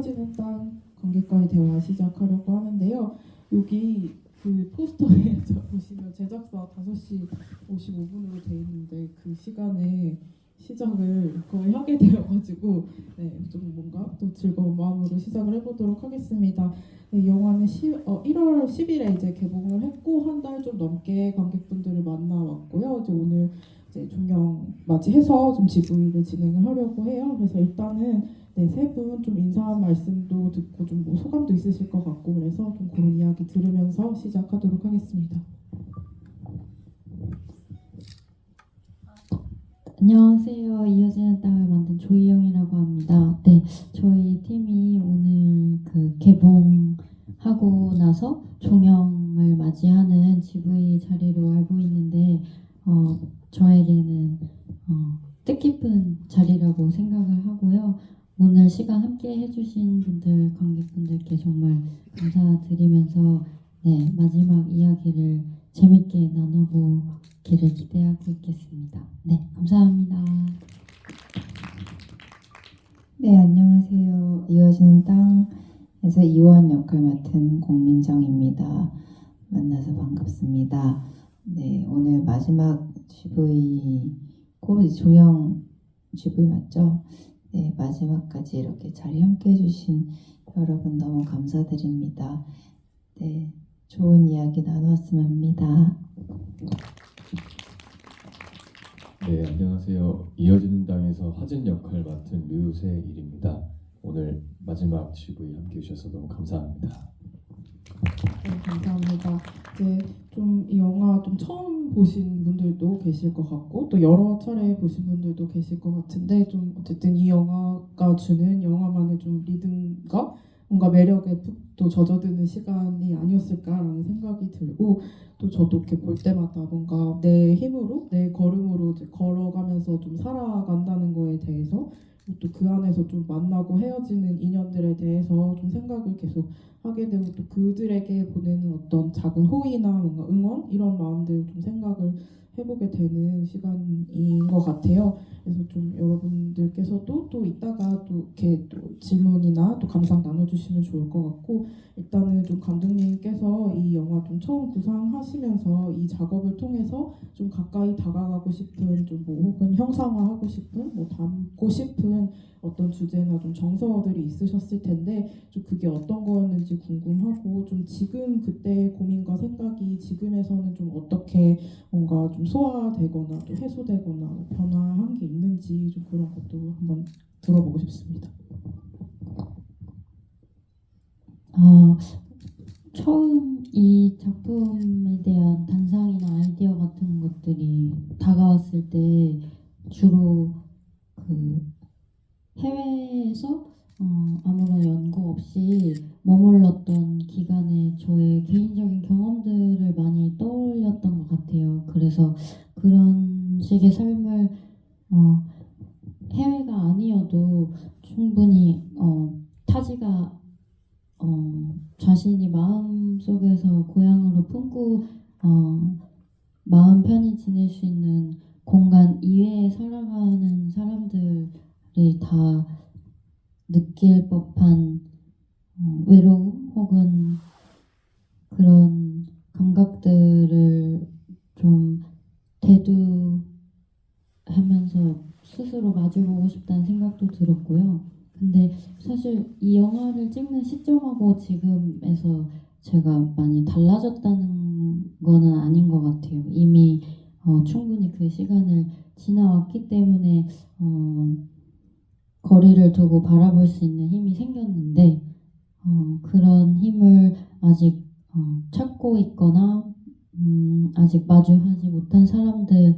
이어지는 땅 관객과의 대화 시작하려고 하는데요. 여기 그 포스터에 보시면 제작사 5시 55분으로 돼 있는데 그 시간에 시작을 거의 하게 되어가지고 좀 뭔가 또 즐거운 마음으로 시작을 해보도록 하겠습니다. 이 영화는 1월 10일에 이제 개봉을 했고 한 달 좀 넘게 관객분들을 만나왔고요. 이제 오늘 이제 종영 맞이해서 좀 GV를 진행을 하려고 해요. 그래서 일단은 세 분 좀 인사 말씀도 듣고 좀 뭐 소감도 있으실 것 같고 그래서 좀 그런 이야기 들으면서 시작하도록 하겠습니다. 안녕하세요. 이어지는 땅을 만든 조이영이라고 합니다. 네, 저희 팀이 오늘 그 개봉하고 나서 종영을 맞이하는 GV 자리로 알고 있는데 저에게는 뜻깊은 자리라고 생각을 하고요. 오늘 시간 함께 해주신 분들, 관객분들께 정말 감사드리면서 마지막 이야기를 재밌게 나눠보기를 기대하고 있겠습니다. 네, 감사합니다. 네, 안녕하세요. 이어지는 땅에서 이호한 역할 맡은 공민정입니다. 만나서 반갑습니다. 네, 오늘 마지막 GV 종영 GV 맞죠? 네, 마지막까지 이렇게 자리 함께 해주신 여러분 너무 감사드립니다. 네, 좋은 이야기 나누었으면 합니다. 네, 안녕하세요. 이어지는 땅에서 하진 역할 맡은 류세일입니다. 오늘 마지막 GV 함께 해주셔서 너무 감사합니다. 네, 감사합니다. 이제 좀 이 영화 좀 처음 보신 분들도 계실 것 같고 또 여러 차례 보신 분들도 계실 것 같은데 좀 어쨌든 이 영화가 주는 영화만의 좀 리듬과 뭔가 매력에 푹 또 젖어드는 시간이 아니었을까라는 생각이 들고 또 저도 이렇게 볼 때마다 뭔가 내 힘으로 내 걸음으로 이제 걸어가면서 좀 살아간다는 거에 대해서 또 그 안에서 좀 만나고 헤어지는 인연들에 대해서 좀 생각을 계속 하게 되고 또 그들에게 보내는 어떤 작은 호의나 뭔가 응원 이런 마음들 좀 생각을 해보게 되는 시간인 것 같아요. 그래서 좀 여러분들께서도 또 이따가 또 이렇게 또 질문이나 또 감상 나눠주시면 좋을 것 같고 일단은 좀 감독님께서 이 영화 좀 처음 구상하시면서 이 작업을 통해서 좀 가까이 다가가고 싶은 좀 뭐 혹은 형상화하고 싶은 뭐 담고 싶은 어떤 주제나 좀 정서들이 있으셨을 텐데 좀 그게 어떤 거였는지 궁금하고 좀 지금 그때의 고민과 생각이 지금에서는 좀 어떻게 뭔가 좀 소화되거나 또 해소되거나 뭐 변화한 게 있는지 좀 그런 것도 한번 들어보고 싶습니다. 처음 이 작품에 대한 단상이나 아이디어 같은 것들이 다가왔을 때 주로 그 해외에서 아무런 연고 없이 머물렀던 기간에 저의 개인적인 경험들을 많이 떠올렸던 것 같아요. 그래서 그런 식의 삶을 해외가 아니어도 충분히 타지가 자신이 마음속에서 고향으로 품고 마음 편히 지낼 수 있는 공간 이외에 살아가는 사람들이 다 느낄 법한 외로움 혹은 그런 감각들을 좀 대두하면서 스스로 마주보고 싶다는 생각도 들었고요. 근데 사실 이 영화를 찍는 시점하고 지금에서 제가 많이 달라졌다는 거는 아닌 것 같아요. 이미 충분히 그 시간을 지나왔기 때문에 거리를 두고 바라볼 수 있는 힘이 생겼는데 그런 힘을 아직 찾고 있거나 아직 마주하지 못한 사람들에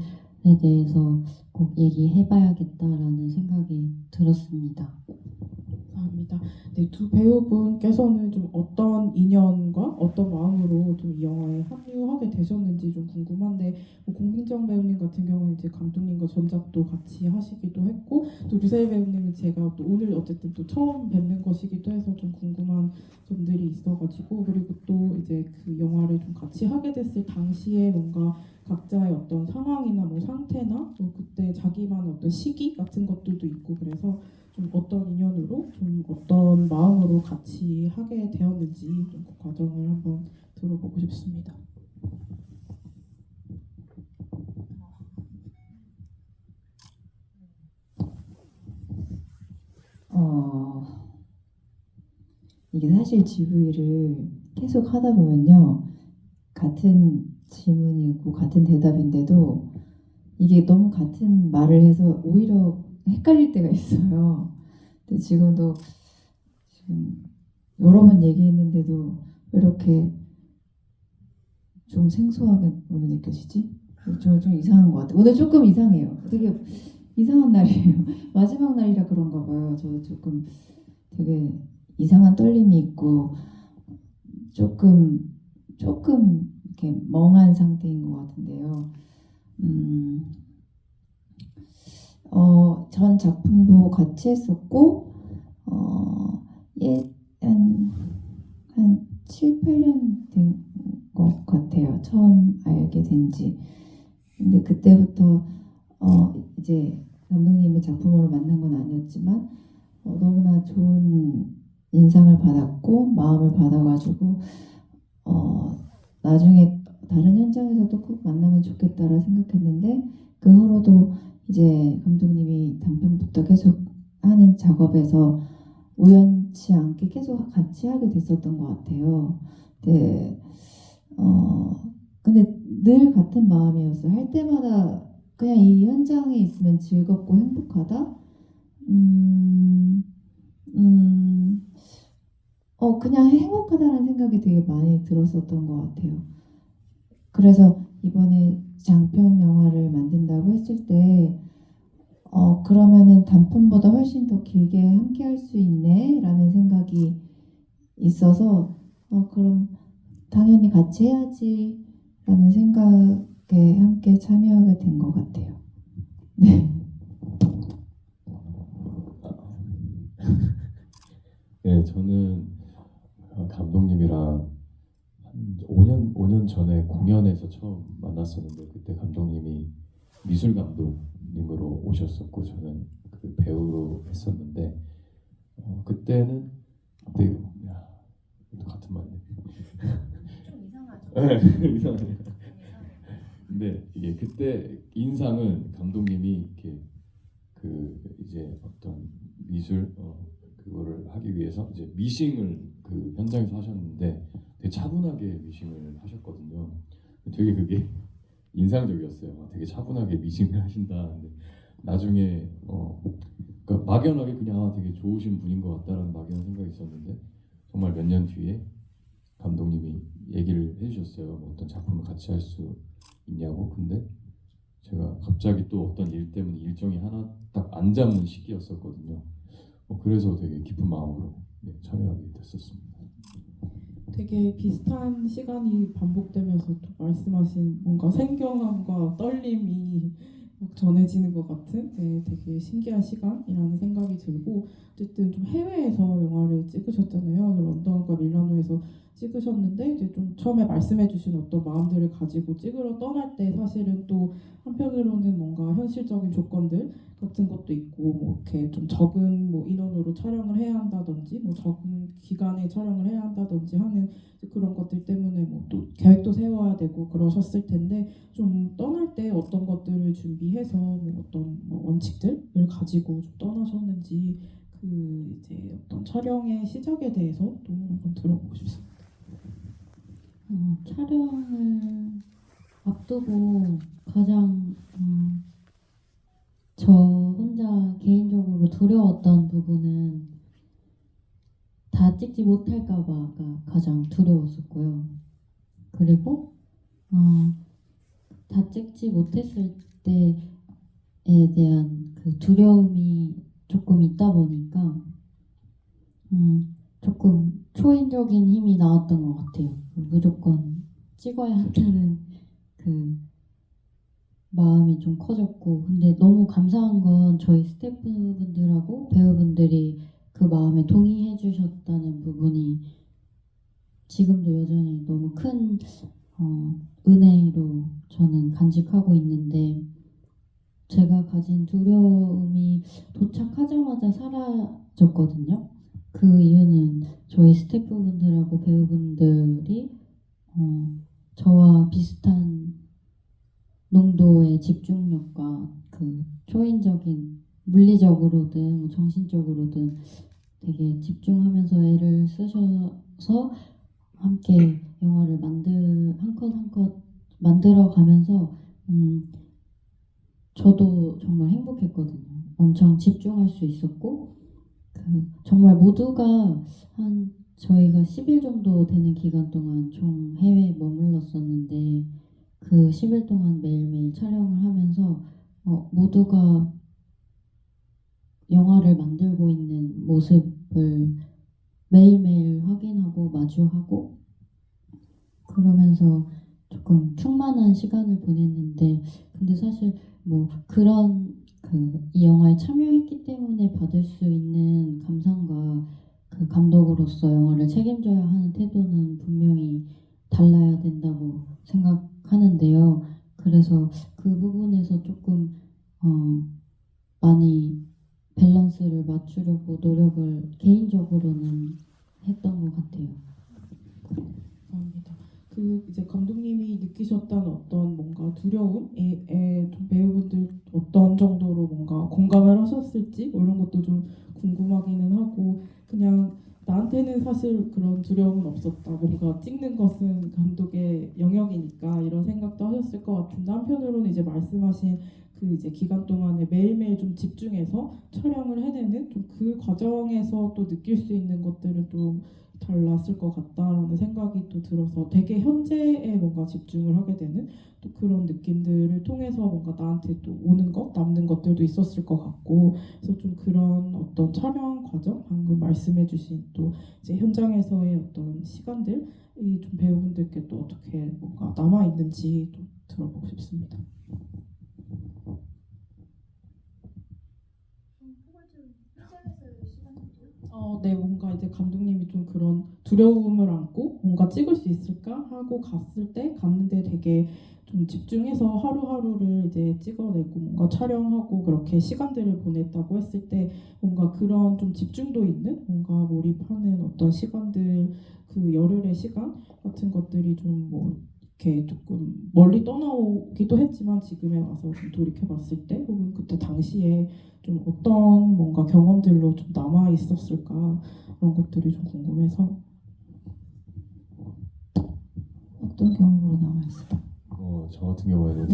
대해서 꼭 얘기해봐야겠다라는 생각이 들었습니다. 감사합니다. 네, 두 배우분께서는 좀 어떤 인연과 어떤 마음으로 좀 이 영화에 합류하게 되셨는지 좀 궁금한데 뭐 공민정 배우님 같은 경우는 이제 감독님과 전작도 같이 하시기도 했고 또 류세일 배우님은 제가 또 오늘 어쨌든 또 처음 뵙는 것이기도 해서 좀 궁금한 점들이 있어가지고 그리고 또 이제 그 영화를 좀 같이 하게 됐을 당시에 뭔가 각자의 어떤 상황이나 뭐 상태나 뭐 그때 자기만의 어떤 시기 같은 것들도 있고 그래서 좀 어떤 인연으로 좀 어떤 마음으로 같이 하게 되었는지 좀 그 과정을 한번 들어보고 싶습니다. 어, 이게 사실 GV를 계속 하다 보면요. 같은 질문이고 같은 대답인데도 이게 너무 같은 말을 해서 오히려 헷갈릴 때가 있어요. 근데 지금도 지금 여러 번 얘기했는데도 왜 이렇게 좀 생소하게 오늘 느껴지지? 좀 이상한 것 같아요. 오늘 조금 이상해요. 되게 이상한 날이에요. 마지막 날이라 그런가 봐요. 저 조금 되게 이상한 떨림이 있고 조금 이렇게 멍한 상태인 것 같은데요. 전 작품도 같이 했었고, 한 7, 8년 된 것 같아요. 처음 알게 된 지. 근데 그때부터, 이제 감독님의 작품으로 만난 건 아니었지만, 너무나 좋은 인상을 받았고, 마음을 받아가지고, 나중에 다른 현장에서도 꼭 만나면 좋겠다라 생각했는데, 그 후로도 이제 감독님이 단편부터 계속 하는 작업에서 우연치 않게 계속 같이 하게 됐었던 것 같아요. 네, 근데 늘 같은 마음이었어요. 할 때마다 그냥 이 현장에 있으면 즐겁고 행복하다. 그냥 행복하다는 생각이 되게 많이 들었었던 것 같아요. 그래서 이번에 장편 영화를 만든다고 했을 때, 그러면은 단편보다 훨씬 더 길게 함께 할 수 있네, 라는 생각이 있어서, 그럼 당연히 같이 해야지, 라는 생각에 함께 참여하게 된 것 같아요. 네. 네, 저는 감독님이랑 한 5년 전에 공연에서 처음 만났었는데 그때 감독님이 미술 감독님으로 오셨었고 저는 그 배우로 했었는데 그때는 되게 같은 말이네. 좀 이상하죠? 네, 이상하네요. 근데 이게 그때 인상은 감독님이 이렇게 그 이제 어떤 미술 그거를 하기 위해서 이제 미싱을 그 현장에서 하셨는데 되게 차분하게 미싱을 하셨거든요. 되게 그게 인상적이었어요. 되게 차분하게 미싱을 하신다. 근데 나중에 그러니까 막연하게 그냥 되게 좋으신 분인 것 같다라는 막연한 생각이 있었는데 정말 몇 년 뒤에 감독님이 얘기를 해주셨어요. 뭐 어떤 작품을 같이 할 수 있냐고. 근데 제가 갑자기 또 어떤 일 때문에 일정이 하나 딱 안 잡는 시기였었거든요. 그래서 되게 깊은 마음으로 참여하게 됐었습니다. 되게 비슷한 시간이 반복되면서 또 말씀하신 뭔가 생경함과 떨림이 막 전해지는 것 같은 되게 신기한 시간이라는 생각이 들고 어쨌든 좀 해외에서 영화를 찍으셨잖아요. 런던과 밀라노에서 찍으셨는데 이제 좀 처음에 말씀해주신 어떤 마음들을 가지고 찍으러 떠날 때 사실은 또 한편으로는 뭔가 현실적인 조건들 같은 것도 있고 뭐 이렇게 좀 적은 뭐 인원으로 촬영을 해야 한다든지 뭐 적은 기간에 촬영을 해야 한다든지 하는 그런 것들 때문에 뭐 또 계획도 세워야 되고 그러셨을 텐데 좀 떠날 때 어떤 것들을 준비해서 뭐 어떤 뭐 원칙들을 가지고 좀 떠나셨는지 그 이제 어떤 촬영의 시작에 대해서 또 한번 들어보고 싶습니다. 촬영을 앞두고 가장 저 혼자 개인적으로 두려웠던 부분은 다 찍지 못할까봐가 가장 두려웠었고요. 그리고 다 찍지 못했을 때에 대한 그 두려움이 조금 있다 보니까 조금 초인적인 힘이 나왔던 것 같아요. 무조건 찍어야 한다는 그 마음이 좀 커졌고, 근데 너무 감사한 건 저희 스태프분들하고 배우분들이 그 마음에 동의해 주셨다는 부분이 지금도 여전히 너무 큰 은혜로 저는 간직하고 있는데, 제가 가진 두려움이 도착하자마자 사라졌거든요. 그 이유는 저희 스태프분들하고 배우분들이 저와 비슷한 농도의 집중력과 그 초인적인 물리적으로든 뭐 정신적으로든 되게 집중하면서 애를 쓰셔서 함께 영화를 한 컷 한 컷 만들어 가면서 저도 정말 행복했거든요. 엄청 집중할 수 있었고 정말 모두가 저희가 10일 정도 되는 기간 동안 총 해외에 머물렀었는데 그 10일 동안 매일매일 촬영을 하면서 모두가 영화를 만들고 있는 모습을 매일매일 확인하고 마주하고 그러면서 조금 충만한 시간을 보냈는데 근데 사실 뭐 그런 이 영화에 참여했기 때문에 받을 수 있는 감상과 그 감독으로서 영화를 책임져야 하는 태도는 분명히 달라야 된다고 생각하는데요. 그래서 그 부분에서 조금 많이 밸런스를 맞추려고 노력을 개인적으로는 했던 것 같아요. 감사합니다. 이제 감독님이 느끼셨던 어떤 뭔가 두려움에 좀 배우분들 어떤 정도로 뭔가 공감을 하셨을지 뭐 이런 것도 좀 궁금하기는 하고 그냥 나한테는 사실 그런 두려움은 없었다. 뭔가 찍는 것은 감독의 영역이니까 이런 생각도 하셨을 것 같은데 한편으로는 이제 말씀하신 이제 기간 동안에 매일매일 좀 집중해서 촬영을 해내는 좀 그 과정에서 또 느낄 수 있는 것들은 좀 달랐을 것 같다라는 생각이 또 들어서 되게 현재에 뭔가 집중을 하게 되는 또 그런 느낌들을 통해서 뭔가 나한테 또 오는 것, 남는 것들도 있었을 것 같고 그래서 좀 그런 어떤 촬영 과정, 방금 말씀해주신 또 이제 현장에서의 어떤 시간들이 좀 배우분들께 또 어떻게 뭔가 남아 있는지 좀 들어보고 싶습니다. 네, 뭔가 이제 감독님이 좀 그런 두려움을 안고 뭔가 찍을 수 있을까 하고 갔는데 되게 좀 집중해서 하루하루를 이제 찍어내고 뭔가 촬영하고 그렇게 시간들을 보냈다고 했을 때 뭔가 그런 좀 집중도 있는 뭔가 몰입하는 어떤 시간들 그 열흘의 시간 같은 것들이 좀 뭐 이렇게 조금 멀리 떠나오기도 했지만 지금에 와서 좀 돌이켜봤을 때 혹은 그때 당시에 좀 어떤 뭔가 경험들로 좀 남아 있었을까 그런 것들이 좀 궁금해서. 어떤 경험으로 남아있어요? 저 같은 경우에는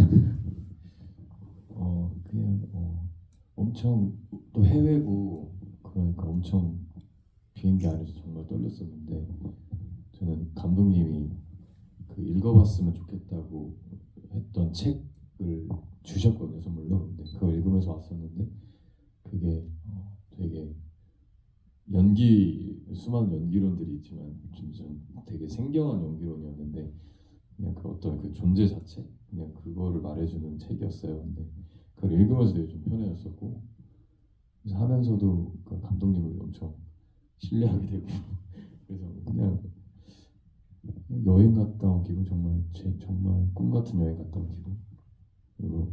그냥 엄청 또 해외고 그러니까 엄청 비행기 안에서 정말 떨렸었는데 저는 감독님이 그 읽어봤으면 좋겠다고 했던 책을 주셨거든요 선물로. 근데 그걸 읽으면서 왔었는데 그게 되게 수많은 연기론들이 있지만 좀 되게 생경한 연기론이었는데 그냥 그 어떤 그 존재 자체 그냥 그거를 말해주는 책이었어요. 근데 그걸 읽으면서 되게 좀 편해졌었고 그래서 하면서도 그 감독님을 엄청 신뢰하게 되고 그래서 그냥 여행 갔다 온 기분 정말 꿈 같은 여행 갔다 온 기분으로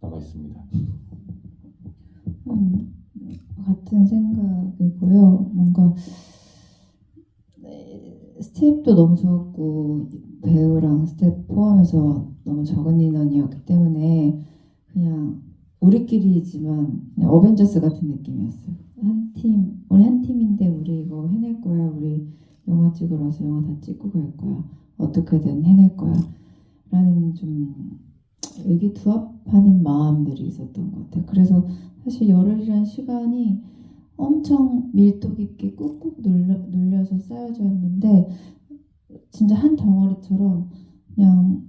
남아 있습니다. 같은 생각이고요. 뭔가 스텝도 너무 좋았고 배우랑 스텝 포함해서 너무 적은 인원이었기 때문에 그냥 우리끼리지만 그냥 어벤져스 같은 느낌이었어요. 우리 한 팀인데 우리 이거 해낼 거야. 우리 영화 찍으러 와서 영화 다 찍고 갈 거야. 어떻게든 해낼 거야. 라는 좀 의기투합하는 마음들이 있었던 것 같아요. 그래서 사실 열흘이라는 시간이 엄청 밀도 깊게 꾹꾹 눌려서 쌓여졌는데 진짜 한 덩어리처럼 그냥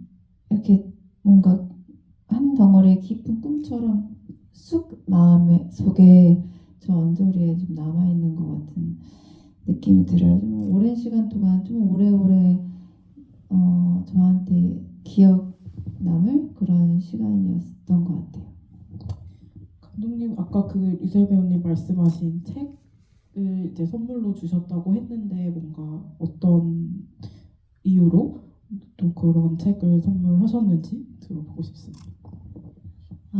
이렇게 뭔가 한 덩어리의 깊은 꿈처럼 쑥 마음에 속에 저 언저리에 좀 남아있는 것 같은 느낌이 들어요. 좀 오랜 시간 동안 좀 오래오래 저한테 기억 남을 그런 시간이었던 것 같아요. 감독님 아까 유세 배우님 말씀하신 책을 이제 선물로 주셨다고 했는데 뭔가 어떤 이유로 또 그런 책을 선물하셨는지 들어보고 싶습니다.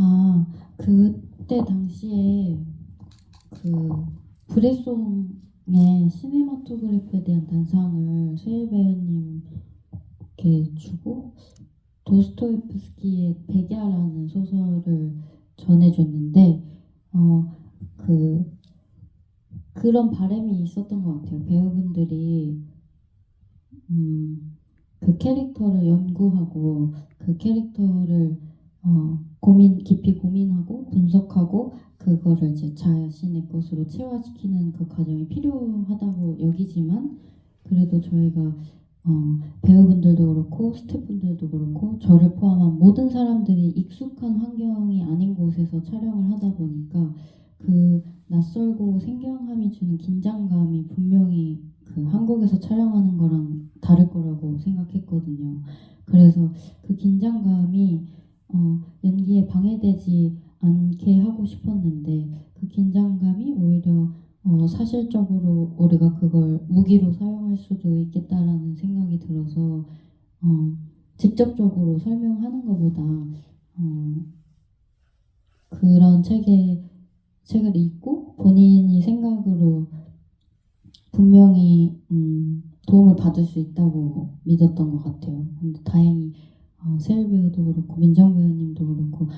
아, 그때 당시에 그 브레송의 시네마토그래프에 대한 단상을 최일 배우님께 주고 도스토옙스키의 백야라는 소설을 전해줬는데 그런 바람이 있었던 것 같아요. 배우분들이 그 캐릭터를 연구하고 그 캐릭터를 깊이 고민하고 분석하고 그거를 이제 자신의 것으로 체화시키는 그 과정이 필요하다고 여기지만 그래도 저희가 배우분들도 그렇고 스태프분들도 그렇고 저를 포함한 모든 사람들이 익숙한 환경이 아닌 곳에서 촬영을 하다 보니까 그 낯설고 생경함이 주는 긴장감이 분명히 그 한국에서 촬영하는 거랑 다를 거라고 생각했거든요. 그래서 그 긴장감이 연기에 방해되지 않게 하고 싶었는데 그 긴장감이 오히려 사실적으로 우리가 그걸 무기로 사용할 수도 있겠다라는 생각이 들어서 직접적으로 설명하는 것보다 그런 책을 읽고 본인이 생각으로 분명히 도움을 받을 수 있다고 믿었던 것 같아요. 근데 다행히 세일 배우도 그렇고 민정 배우님도 그렇고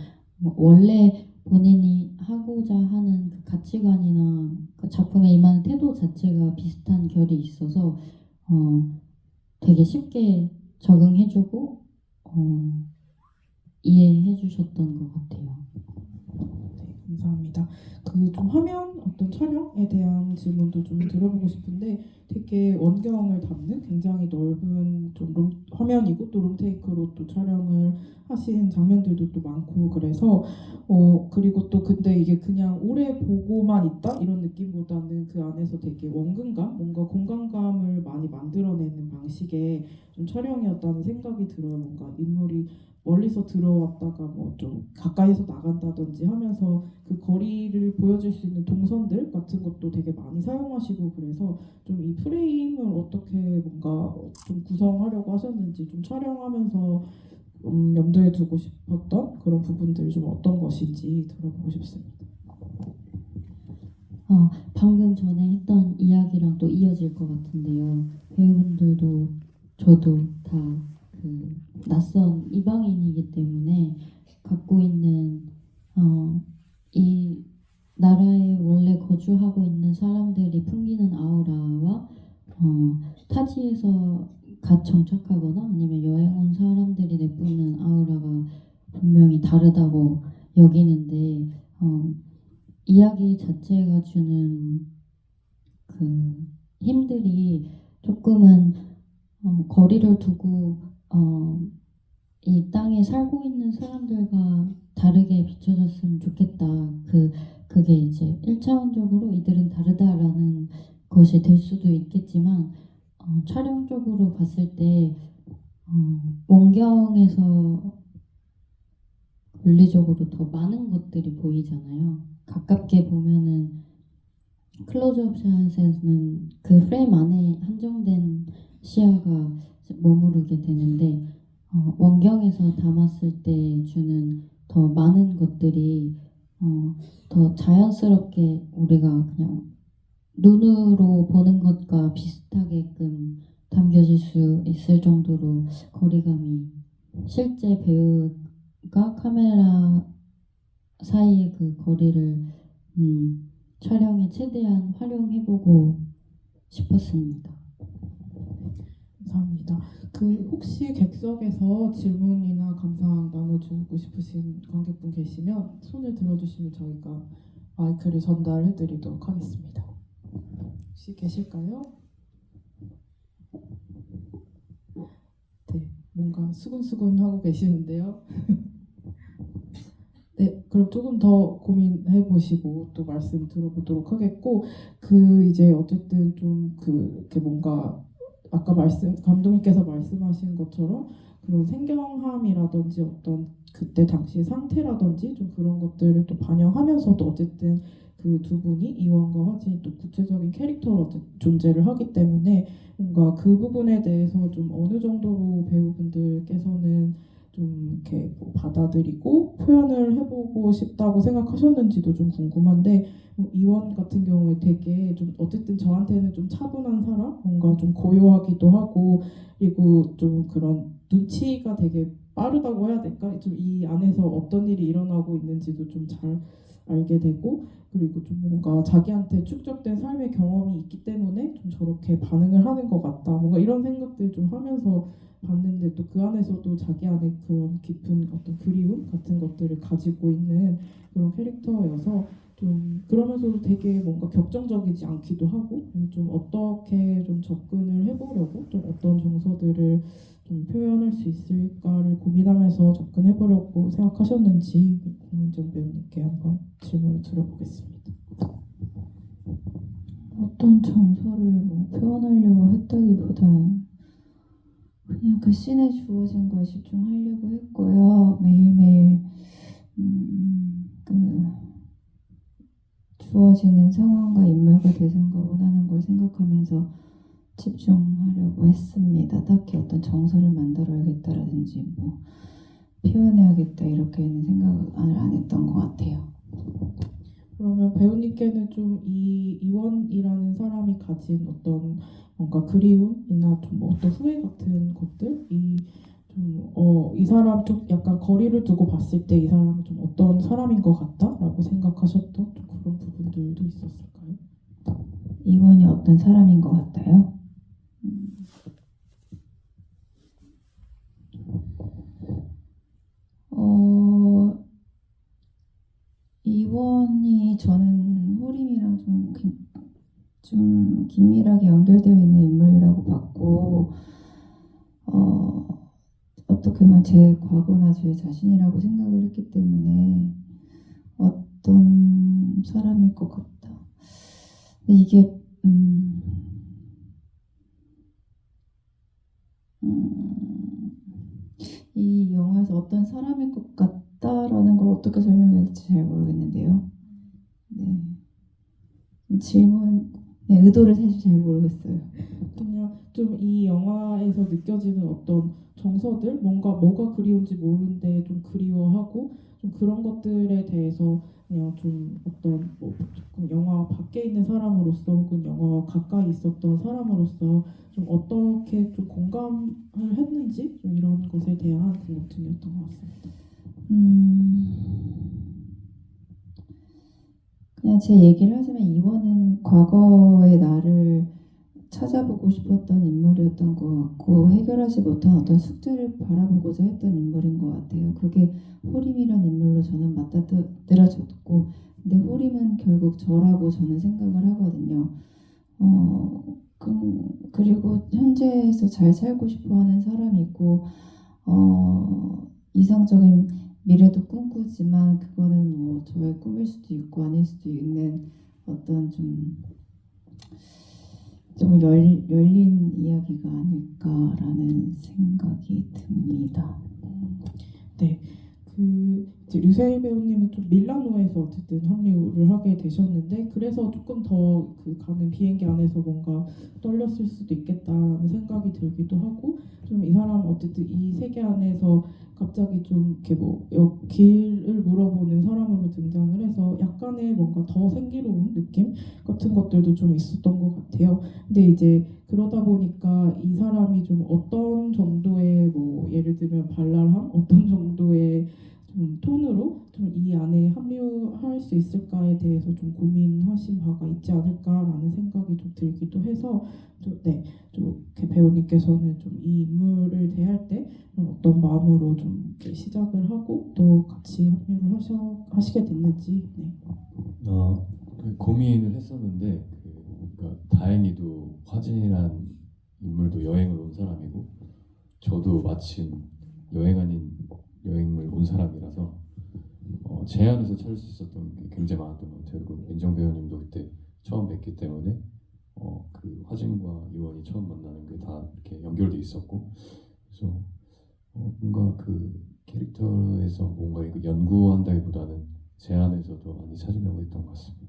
원래 본인이 하고자 하는 그 가치관이나 그 작품에 임하는 태도 자체가 비슷한 결이 있어서 되게 쉽게 적응해주고 이해해주셨던 것 같아요. 네, 감사합니다. 그 좀 화면 어떤 촬영에 대한 질문도 좀 드려보고 싶은데 되게 원경을 담는 굉장히 넓은 좀 화면이고 또 룸테이크로 또 촬영을 하신 장면들도 또 많고 그래서 그리고 또 근데 이게 그냥 오래 보고만 있다 이런 느낌보다는 그 안에서 되게 원근감 뭔가 공간감을 많이 만들어내는 방식의 좀 촬영이었다는 생각이 들어요. 뭔가 인물이 멀리서 들어왔다가 뭐 좀 가까이서 나간다든지 하면서 그 거리를 보여줄 수 있는 동선들 같은 것도 되게 많이 사용하시고 그래서 좀 이 프레임을 어떻게 뭔가 좀 구성하려고 하셨는지 좀 촬영하면서 염두에 두고 싶었던 그런 부분들이 좀 어떤 것인지 들어보고 싶습니다. 방금 전에 했던 이야기랑 또 이어질 것 같은데요. 배우분들도 저도 다 그 낯선 이방인이기 때문에 갖고 있는 이 나라에 원래 거주하고 있는 사람들이 풍기는 아우라와 타지에서 갓 정착하거나 아니면 여행 온 사람들이 내뿜는 아우라가 분명히 다르다고 여기는데 이야기 자체가 주는 그 힘들이 조금은 거리를 두고 이 땅에 살고 있는 사람들과 다르게 비춰졌으면 좋겠다. 그게 이제 1차원적으로 이들은 다르다라는 것이 될 수도 있겠지만 촬영적으로 봤을 때 원경에서 물리적으로 더 많은 것들이 보이잖아요. 가깝게 보면은 클로즈업 샷에는 그 프레임 안에 한정된 시야가 머무르게 되는데 원경에서 담았을 때 주는 더 많은 것들이 더 자연스럽게 우리가 그냥 눈으로 보는 것과 비슷하게끔 담겨질 수 있을 정도로 거리감이 실제 배우가 카메라 사이의 그 거리를 촬영에 최대한 활용해보고 싶었습니다. 감사합니다. 그 혹시 객석에서 질문이나 감상 나눠주고 싶으신 관객분 계시면 손을 들어주시면 저희가 마이크를 전달해드리도록 하겠습니다. 혹시 계실까요? 네, 뭔가 수근수근하고 계시는데요. 네, 그럼 조금 더 고민해 보시고 또 말씀 들어보도록 하겠고 그 이제 어쨌든 좀 이렇게 뭔가 아까 감독님께서 말씀하신 것처럼 그런 생경함이라든지 어떤 그때 당시 상태라든지 좀 그런 것들을 또 반영하면서도 어쨌든 그 두 분이 이원과 화진이 또 구체적인 캐릭터로 존재를 하기 때문에 뭔가 그 부분에 대해서 좀 어느 정도로 배우분들께서는 좀 이렇게 뭐 받아들이고 표현을 해보고 싶다고 생각하셨는지도 좀 궁금한데 이원 같은 경우에 되게 좀 어쨌든 저한테는 좀 차분한 사람, 뭔가 좀 고요하기도 하고 그리고 좀 그런 눈치가 되게 빠르다고 해야 될까? 좀 이 안에서 어떤 일이 일어나고 있는지도 좀 잘 알게 되고 그리고 좀 뭔가 자기한테 축적된 삶의 경험이 있기 때문에 좀 저렇게 반응을 하는 것 같다. 뭔가 이런 생각들 좀 하면서 봤는데 또 그 안에서도 자기 안에 그런 깊은 어떤 그리움 같은 것들을 가지고 있는 그런 캐릭터여서 좀 그러면서도 되게 뭔가 격정적이지 않기도 하고 그래서 좀 어떻게 좀 접근을 해보려고 좀 어떤 정서들을 좀 표현할 수 있을까를 고민하면서 접근해보려고 생각하셨는지 공민정 배우님께 한번 질문을 드려보겠습니다. 어떤 정서를 뭐 표현하려고 했다기보다는 그냥 그 씬에 주어진 거에 집중하려고 했고요. 매일매일 그 주어지는 상황과 인물과 대상과 원하는 걸 생각하면서 집중하려고 했습니다. 딱히 어떤 정서를 만들어야겠다라든지 뭐 표현해야겠다 이렇게는 생각을 안 했던 것 같아요. 그러면 배우님께는 좀 이 이원이라는 사람이 가진 어떤 뭔가 그리움이나 좀 뭐 어떤 후회 같은 것들이 이 사람 좀 약간 거리를 두고 봤을 때 이 사람은 좀 어떤 사람인 것 같다라고 생각하셨던 좀 그런 부분들도 있었을까요? 이원이 어떤 사람인 것 같아요? 이원이 저는 호림이랑 좀 긴밀하게 연결되어 있는 인물이라고 봤고 어떻게 보면 제 과거나 제 자신이라고 생각을 했기 때문에 어떤 사람일 것 같다. 근데 이게 이 영화에서 어떤 사람일 것 같다라는 걸 어떻게 설명해야 될지 잘 모르겠는데요. 네. 질문의 의도를 사실 잘 모르겠어요. 그냥 좀 이 영화에서 느껴지는 어떤 정서들, 뭐가 그리운지 모르는데 좀 그리워하고 좀 그런 것들에 대해서 그냥 좀 어떤 뭐 조금 영화 밖에 있는 사람으로서 혹은 영화와 가까이 있었던 사람으로서 좀 어떻게 좀 공감을 했는지 좀 이런 것에 대한 궁금증이었던 것 같습니다. 그냥 제 얘기를 하자면 이원은 과거의 나를 찾아보고 싶었던 인물이었던 것 같고 해결하지 못한 어떤 숙제를 바라보고자 했던 인물인 것 같아요. 그게 호림이란 인물로 저는 맞닥뜨려졌고 근데 호림은 결국 저라고 저는 생각을 하거든요. 그리고 현재에서 잘 살고 싶어하는 사람이고 이상적인 미래도 꿈꾸지만 그거는 뭐 저의 꿈일 수도 있고 아닐 수도 있는 어떤 좀 열린 이야기가 아닐까라는 생각이 듭니다. 네, 이제 류세일 배우님은 좀 밀라노에서 어쨌든 합류를 하게 되셨는데 그래서 조금 더 그 가는 비행기 안에서 뭔가 떨렸을 수도 있겠다라는 생각이 들기도 하고 좀 이 사람 어쨌든 이 세계 안에서 갑자기 좀 이렇게 뭐 길을 물어보는 사람으로 등장을 해서 약간의 뭔가 더 생기로운 느낌 같은 것들도 좀 있었던 것 같아요. 근데 이제 그러다 보니까 이 사람이 좀 어떤 정도의 뭐 예를 들면 발랄함, 어떤 정도의 좀 톤으로 좀 이 안에 합류할 수 있을까에 대해서 좀 고민하신 바가 있지 않을까라는 생각이 좀 들기도 해서 좀 이렇게 배우님께서는 좀 이 인물을 대할 때 어떤 마음으로 좀 이렇게 시작을 하고 또 같이 합류를 하시게 됐는지. 네. 고민을 했었는데 그러니까 다행히도 화진이란 인물도 여행을 온 사람이고 저도 마침 여행 아닌 여행을 온 사람이라서 제 안에서 찾을 수 있었던 게 굉장히 많았던 것 같아요. 그리고 민정 배우님도 그때 처음 뵀기 때문에 그 화진과 이원이 처음 만나는 게 다 이렇게 연결돼 있었고 그래서 뭔가 그 캐릭터에서 뭔가 이거 연구한다기보다는 제 안에서도 많이 찾으려고 했던 것 같습니다.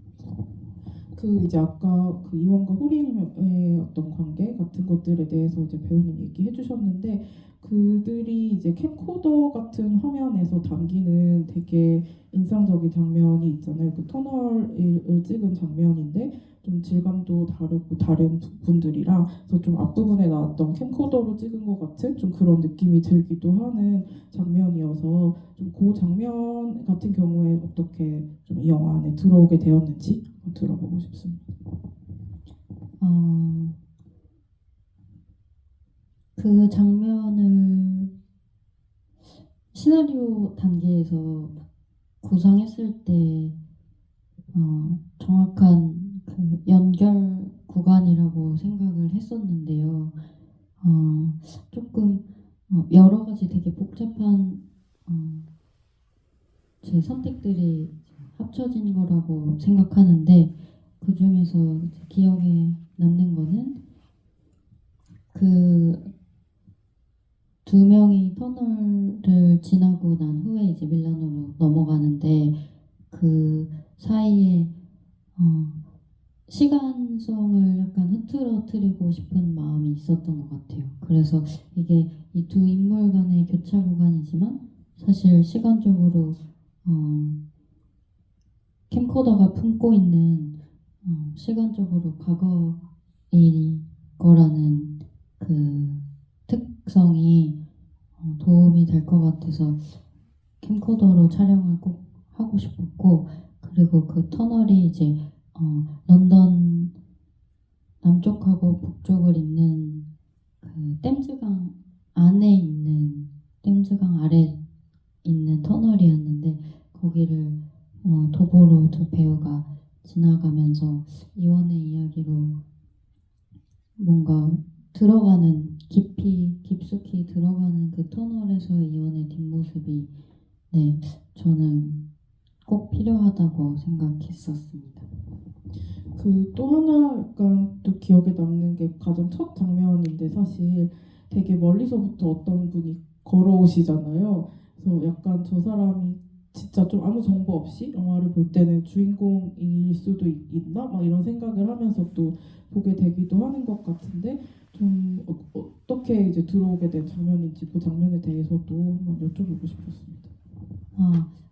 그 이제 아까 그 이원과 호림의 어떤 관계 같은 것들에 대해서 이제 배우님 얘기해 주셨는데 그들이 이제 캠코더 같은 화면에서 담기는 되게 인상적인 장면이 있잖아요. 그 터널을 찍은 장면인데 좀 질감도 다르고 다른 부분들이랑 그래서 좀 앞부분에 나왔던 캠코더로 찍은 것 같은 좀 그런 느낌이 들기도 하는 장면이어서 좀 그 장면 같은 경우에 어떻게 좀 이 영화 안에 들어오게 되었는지 한번 들어보고 싶습니다. 그 장면을 시나리오 단계에서 구상했을 때 정확한 그 연결 구간이라고 생각을 했었는데요. 조금 여러 가지 되게 복잡한 제 선택들이 합쳐진 거라고 생각하는데 그 중에서 기억에 남는 거는 그 두 명이 터널을 지나고 난 후에 이제 밀라노로 넘어가는데 그 사이에 시간성을 약간 흐트러뜨리고 싶은 마음이 있었던 것 같아요. 그래서 이게 이 두 인물 간의 교차 구간이지만 사실 시간적으로 캠코더가 품고 있는 시간적으로 과거일 거라는 그 특성이 도움이 될 것 같아서 캠코더로 촬영을 꼭 하고 싶었고 그리고 그 터널이 이제 런던 남쪽하고 북쪽을 잇는 그 댐즈강 안에 있는 댐즈강 아래 있는 터널이었는데 거기를 도보로 두 배우가 지나가면서 이원의 이야기로 뭔가 들어가는 깊숙이 들어가는 그 터널에서의 이원의 뒷모습이 네 저는 꼭 필요하다고 생각했었습니다. 그 또 하나 약간 또 기억에 남는 게 가장 첫 장면인데 사실 되게 멀리서부터 어떤 분이 걸어오시잖아요. 그래서 약간 저 사람이 진짜 좀 아무 정보 없이 영화를 볼 때는 주인공일 수도 있나? 막 이런 생각을 하면서 또 보게 되기도 하는 것 같은데 좀 어떻게 이제 들어오게 된 장면인지 그 장면에 대해서도 한번 여쭤보고 싶었습니다.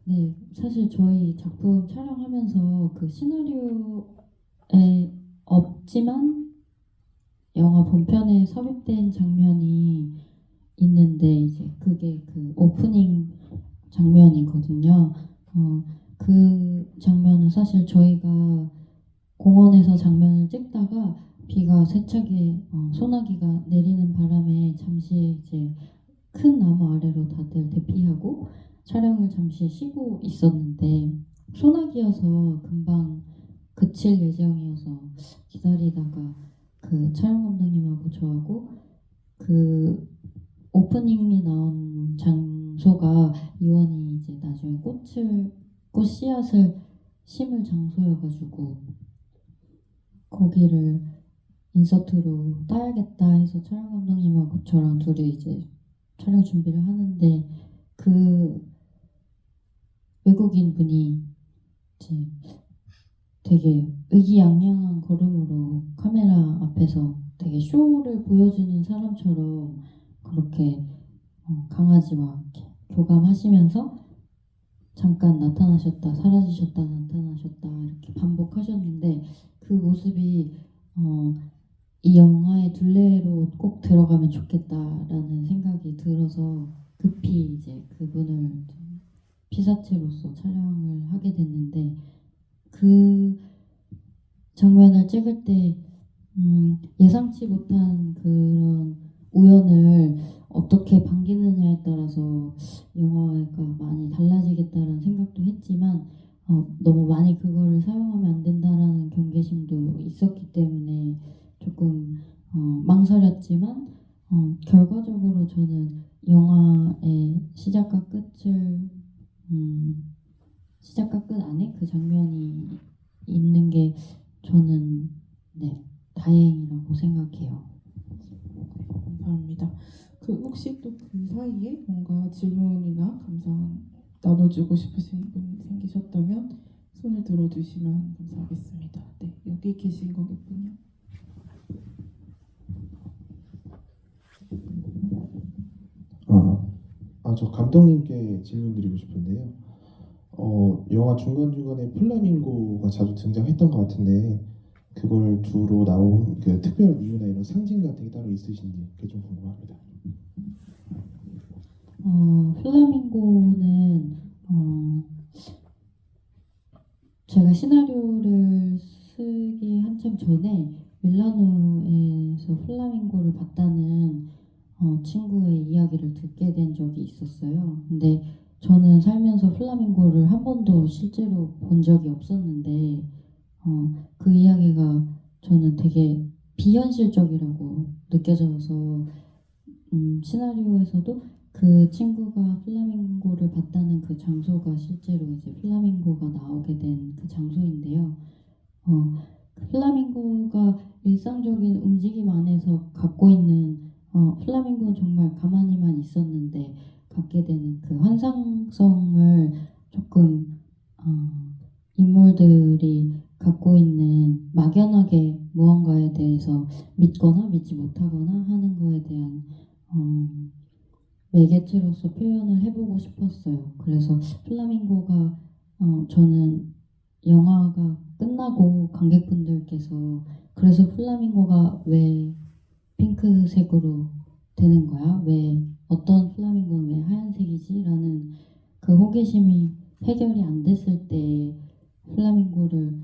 네. 사실 저희 작품 촬영하면서 그 시나리오에 없지만 영화 본편에 삽입된 장면이 있는데 이제 그게 그 오프닝 장면이거든요. 그 장면은 사실 저희가 공원에서 장면을 찍다가 비가 세차게 소나기가 내리는 바람에 잠시 이제 큰 나무 아래로 다들 대피하고 촬영을 잠시 쉬고 있었는데 소나기여서 금방 그칠 예정이어서 기다리다가 그 촬영 감독님하고 저하고 그 오프닝에 나온 장소가 이원이 이제 나중에 꽃 씨앗을 심을 장소여가지고 거기를 인서트로 따야겠다 해서 촬영 감독님하고 저랑 둘이 이제 촬영 준비를 하는데 그 외국인 분이 이제 되게 의기양양한 걸음으로 카메라 앞에서 되게 쇼를 보여주는 사람처럼 그렇게 강아지와 이렇게 교감하시면서 잠깐 나타나셨다 사라지셨다 나타나셨다 이렇게 반복하셨는데 그 모습이 이 영화의 둘레로 꼭 들어가면 좋겠다라는 생각이 들어서 급히 이제 그분을 피사체로서 촬영을 하게 됐는데 그 장면을 찍을 때 예상치 못한 그런 우연을 어떻게 반기느냐에 따라서 영화가 많이 달라지겠다라는 생각도 했지만 너무 많이 그거를 사용하면 안 된다라는 경계심도 있었기 때문에 조금 망설였지만 결과적으로 저는 영화의 시작과 끝을 시작과 끝 안에 그 장면이 있는 게 저는 네 다행이라고 생각해요. 감사합니다. 그 혹시 또 그 사이에 뭔가 질문이나 감상 나눠주고 싶으신 분 생기셨다면 손을 들어주시면 감사하겠습니다. 네, 여기. 여기 계신 거겠군요. 저 감독님께 질문 드리고 싶은데요. 영화 중간중간에 플라밍고가 자주 등장했던 것 같은데 그걸 주로 나온 그 특별한 이유나 이런 상징 같은 게 따로 있으신지 그게 좀 궁금합니다. 플라밍고는 제가 시나리오를 쓰기 한참 전에 밀라노에서 플라밍고를 봤다는 친구의 이야기를 듣게 된 적이 있었어요. 근데 저는 살면서 플라밍고를 한 번도 실제로 본 적이 없었는데 그 이야기가 저는 되게 비현실적이라고 느껴져서 시나리오에서도 그 친구가 플라밍고를 봤다는 그 장소가 실제로 이제 플라밍고가 나오게 된 그 장소인데요. 그 플라밍고가 일상적인 움직임 안에서 갖고 있는 플라밍고는 정말 가만히만 있었는데 갖게 되는 그 환상성을 조금 인물들이 갖고 있는 막연하게 무언가에 대해서 믿거나 믿지 못하거나 하는 거에 대한 매개체로서 표현을 해보고 싶었어요. 그래서 플라밍고가 저는 영화가 끝나고 관객분들께서 그래서 플라밍고가 왜 핑크색으로 되는 거야? 왜 어떤 플라밍고는 왜 하얀색이지? 라는 그 호기심이 해결이 안 됐을 때 플라밍고를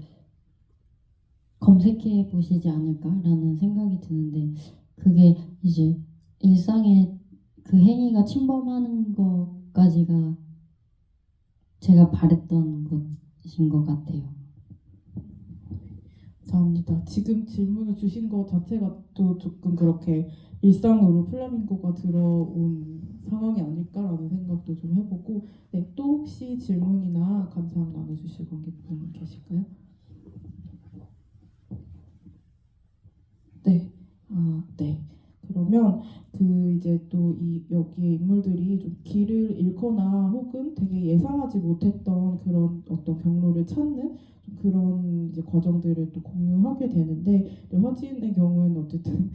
검색해 보시지 않을까라는 생각이 드는데 그게 이제 일상의 그 행위가 침범하는 것까지가 제가 바랬던 것인 것 같아요. 감사합니다. 지금 질문을 주신 것 자체가 또 조금 그렇게 일상으로 플라밍고가 들어온 상황이 아닐까라는 생각도 좀 해보고, 네, 또 혹시 질문이나 감상 나눠주실 관객분 계실까요? 네, 네. 그러면 그 이제 또 이 여기에 인물들이 좀 길을 잃거나 혹은 되게 예상하지 못했던 그런 어떤 경로를 찾는 좀 그런 이제 과정들을 또 공유하게 되는데, 네, 화진의 경우에는 어쨌든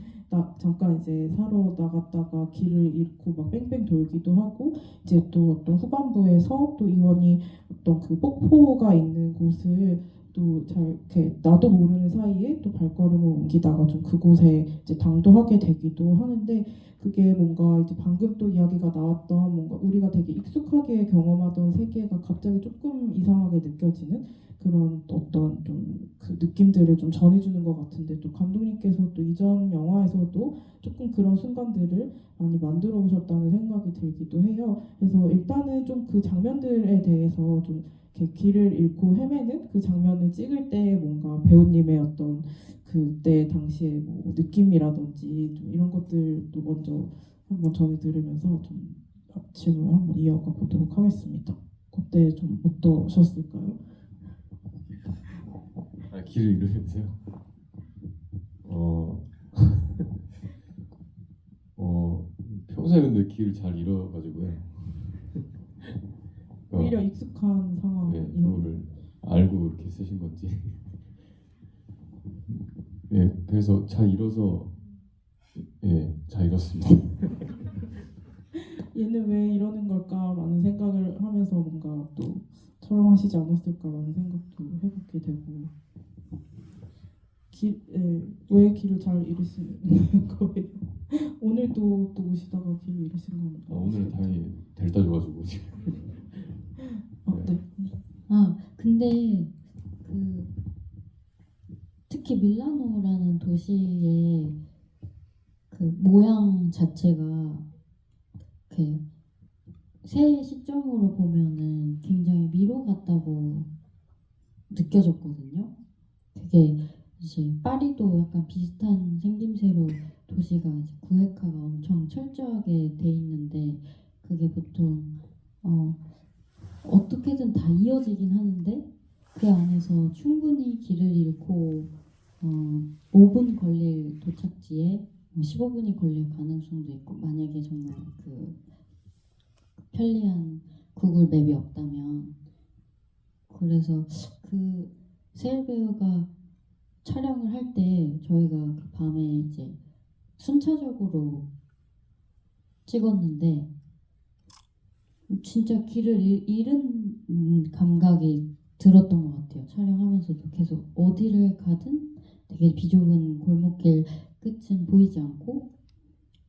잠깐 이제 사러 나갔다가 길을 잃고 막 뺑뺑 돌기도 하고, 이제 또 어떤 후반부에서 또 이원이 어떤 그 폭포가 있는 곳을 또 잘 이렇게 나도 모르는 사이에 또 발걸음을 옮기다가 좀 그곳에 이제 당도하게 되기도 하는데, 그게 뭔가 이제 방금 또 이야기가 나왔던 뭔가 우리가 되게 익숙하게 경험하던 세계가 갑자기 조금 이상하게 느껴지는 그런 어떤 좀 그 느낌들을 좀 전해주는 것 같은데, 또 감독님께서 또 이전 영화에서도 조금 그런 순간들을 많이 만들어 오셨다는 생각이 들기도 해요. 그래서 일단은 좀 그 장면들에 대해서 좀 이렇게 길을 잃고 헤매는 그 장면을 찍을 때 뭔가 배우님의 어떤 그때 당시의 뭐 느낌이라든지 좀 이런 것들도 먼저 한번 전해 들으면서 좀 질문을 한번 이어가 보도록 하겠습니다. 그때 좀 어떠셨을까요? 길을 잃으면서요. 평소에 근데 길을 잘 잃어가지고요. 오히려 익숙한 네, 상황이요. 그거를 알고 이렇게 쓰신 건지. 예, 그래서 잘 잃어서 잘 잃었습니다. 얘는 왜 이러는 걸까라는 생각을 하면서 뭔가 또 촬영하시지 않았을까라는 생각도 해보게 되고, 왜 길을 잘 잃으시는 거예요? 오늘도 또 오시다가 길을 잃으신 건 오늘은 다행히 델타 줘가지고 지금. 네. 근데 그 특히 밀라노라는 도시의 그 모양 자체가 이렇게 새 시점으로 보면은 굉장히 미로 같다고 느껴졌거든요. 그게 이제 파리도 약간 비슷한 생김새로 도시가 이제 구획화가 엄청 철저하게 돼 있는데 그게 보통 어떻게든 다 이어지긴 하는데 그 안에서 충분히 길을 잃고 5분 걸릴 도착지에 15분이 걸릴 가능성도 있고, 만약에 정말 그 편리한 구글 맵이 없다면. 그래서 그 세일 배우가 촬영을 할 때 저희가 그 밤에 이제 순차적으로 찍었는데 진짜 길을 잃은 감각이 들었던 것 같아요. 촬영하면서도 계속 어디를 가든 되게 비좁은 골목길 끝은 보이지 않고,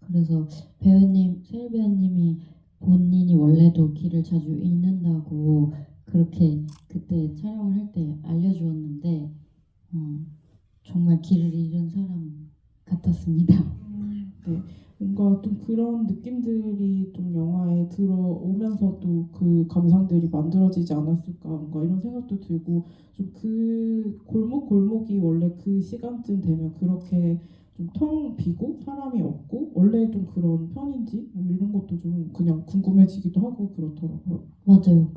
그래서 세일 배우님이 본인이 원래도 길을 자주 잃는다고 그렇게 그때 촬영을 할 때 알려주었는데 정말 길을 잃은 사람 같았습니다. 네, 뭔가 좀 그런 느낌들이 좀 영화에 들어오면서도 그 감상들이 만들어지지 않았을까, 뭔가 이런 생각도 들고, 좀 그 골목이 원래 그 시간쯤 되면 그렇게 좀 텅 비고 사람이 없고 원래 좀 그런 편인지 뭐 이런 것도 좀 그냥 궁금해지기도 하고 그렇더라고요. 맞아요.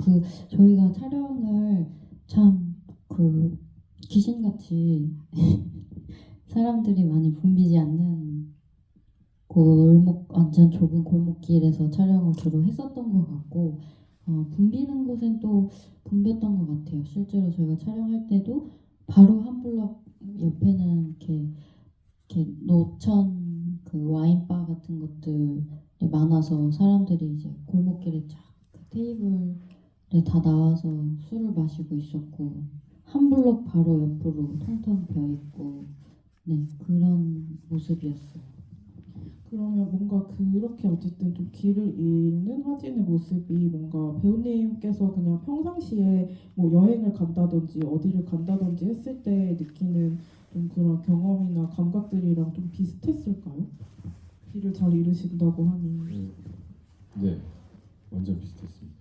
저희가 촬영을 참 귀신같이 사람들이 많이 붐비지 않는 완전 좁은 골목길에서 촬영을 주로 했었던 것 같고, 붐비는 곳엔 또 붐볐던 것 같아요. 실제로 저희가 촬영할 때도 바로 한 블럭 옆에는 이렇게 노천 와인바 같은 것들이 많아서 사람들이 이제 골목길에 쫙 그 테이블에 다 나와서 술을 마시고 있었고, 한 블럭 바로 옆으로 텅텅 비어 있고, 네, 그런 모습이었어요. 그러면 뭔가 그렇게 어쨌든 좀 길을 잃는 화진의 모습이 뭔가 배우님께서 그냥 평상시에 뭐 여행을 간다든지 어디를 간다든지 했을 때 느끼는 좀 그런 경험이나 감각들이랑 좀 비슷했을까요? 길을 잘 잃으신다고 하니. 네, 완전 비슷했습니다.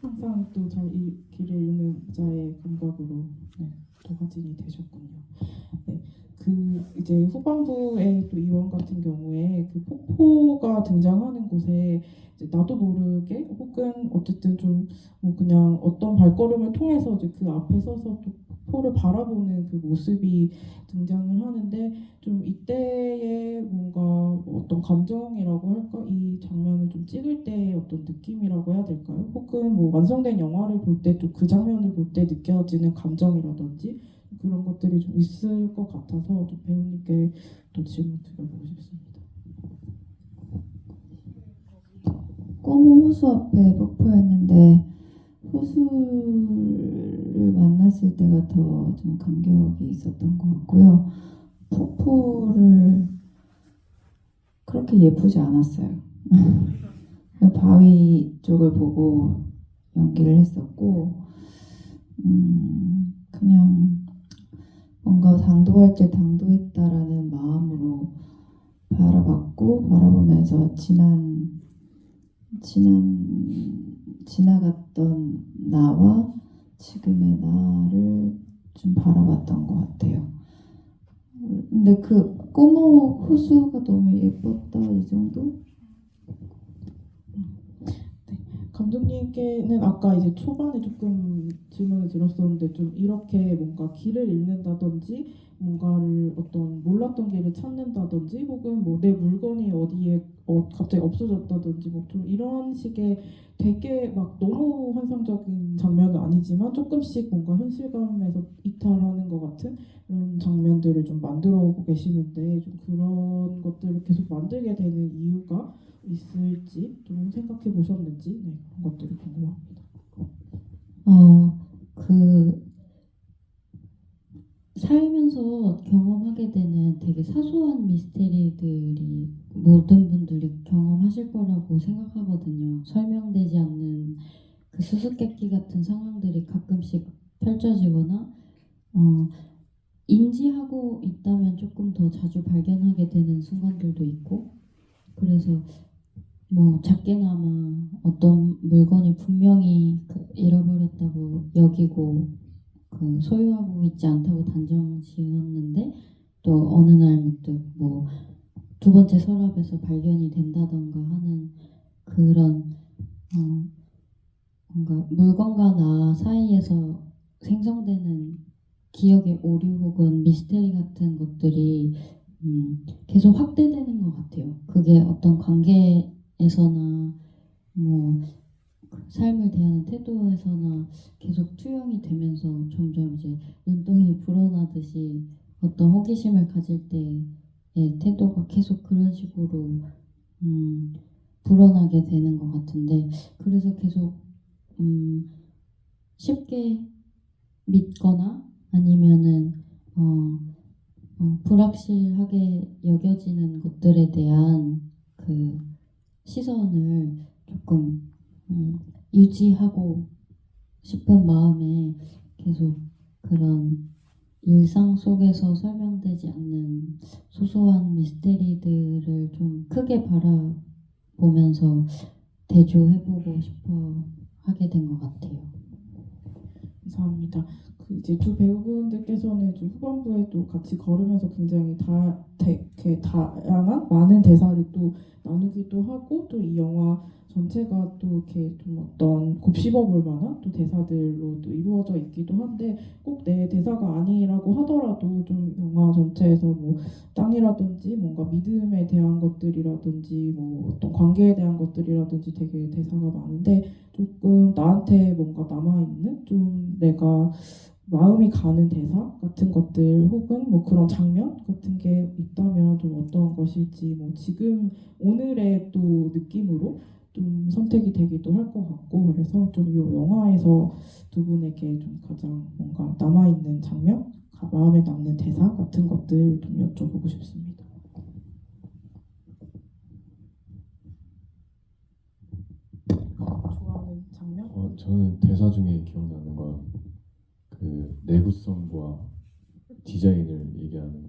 항상 또 길을 잃는 자의 감각으로 네, 또 화진이 되셨군요. 네, 이제 후반부에 또 이원 같은 경우에 그 폭포가 등장하는 곳에 이제 나도 모르게 혹은 어쨌든 좀 뭐 그냥 어떤 발걸음을 통해서 이제 그 앞에 서서 또 폭포를 바라보는 그 모습이 등장을 하는데, 좀 이때의 뭔가 어떤 감정이라고 할까, 이 장면을 좀 찍을 때의 어떤 느낌이라고 해야 될까요? 혹은 뭐 완성된 영화를 볼 때 또 그 장면을 볼 때 느껴지는 감정이라든지 그런 것들이 좀 있을 것 같아서 좀 배우님께 또 질문 드려보고 싶습니다. 꼬모 호수 앞에 폭포였는데 호수를 만났을 때가 더 좀 감격이 있었던 것 같고요. 폭포를 그렇게 예쁘지 않았어요. 바위 쪽을 보고 연기를 했었고, 그냥 뭔가 당도할 때 당도했다라는 마음으로 바라보면서 지나갔던 나와 지금의 나를 좀 바라봤던 것 같아요. 근데 그 꼬모 호수가 너무 예뻤다, 이 정도? 감독님께는 아까 이제 초반에 조금 질문을 드렸었는데, 좀 이렇게 뭔가 길을 잃는다든지 뭔가를 어떤 몰랐던 길을 찾는다든지 혹은 뭐 내 물건이 어디에 갑자기 없어졌다든지 뭐 좀 이런 식의 되게 막 너무 환상적인 장면은 아니지만 조금씩 뭔가 현실감에서 이탈하는 것 같은 그런 장면들을 좀 만들어 오고 계시는데, 좀 그런 것들을 계속 만들게 되는 이유가 있을지 좀 생각해 보셨는지, 네, 그런 것들이 궁금합니다. 살면서 경험하게 되는 되게 사소한 미스테리들이 모든 분들이 경험하실 거라고 생각하거든요. 설명되지 않는 그 수수께끼 같은 상황들이 가끔씩 펼쳐지거나 인지하고 있다면 조금 더 자주 발견하게 되는 순간들도 있고, 그래서 뭐 작게나마 어떤 물건이 분명히 잃어버렸다고 여기고 소유하고 있지 않다고 단정 지었는데, 또 어느 날 문득 뭐 두 번째 서랍에서 발견이 된다던가 하는 그런 뭔가 물건과 나 사이에서 생성되는 기억의 오류 혹은 미스테리 같은 것들이 계속 확대되는 것 같아요. 그게 어떤 관계에서나 뭐 삶을 대하는 태도에서나 계속 투영이 되면서 점점 이제 눈동이 불어나듯이 어떤 호기심을 가질 때의 태도가 계속 그런 식으로 불어나게 되는 것 같은데, 그래서 계속 쉽게 믿거나 아니면은 불확실하게 여겨지는 것들에 대한 그 시선을 조금 유지하고 싶은 마음에 계속 그런 일상 속에서 설명되지 않는 소소한 미스테리들을 좀 크게 바라보면서 대조해보고 싶어 하게 된 것 같아요. 감사합니다. 그 이제 두 배우분들께서는 좀 후반부에도 같이 걸으면서 굉장히 되게 다양한 많은 대사를 또 나누기도 하고, 또 이 영화 전체가 또 이렇게 좀 어떤 곱씹어볼 만한 또 대사들로 또 이루어져 있기도 한데, 꼭 내 대사가 아니라고 하더라도 좀 영화 전체에서 뭐 땅이라든지 뭔가 믿음에 대한 것들이라든지 뭐 어떤 관계에 대한 것들이라든지 되게 대사가 많은데, 조금 나한테 뭔가 남아있는 좀 내가 마음이 가는 대사 같은 것들 혹은 뭐 그런 장면 같은 게 있다면 좀 어떤 것일지, 뭐 지금 오늘의 또 느낌으로 좀 선택이 되기도 할 것 같고, 그래서 좀 이 영화에서 두 분에게 좀 가장 뭔가 남아있는 장면, 마음에 남는 대사 같은 것들 좀 여쭤보고 싶습니다. 좋아하는 장면? 저는 대사 중에 기억나는 건 그 내구성과 디자인을 얘기하는,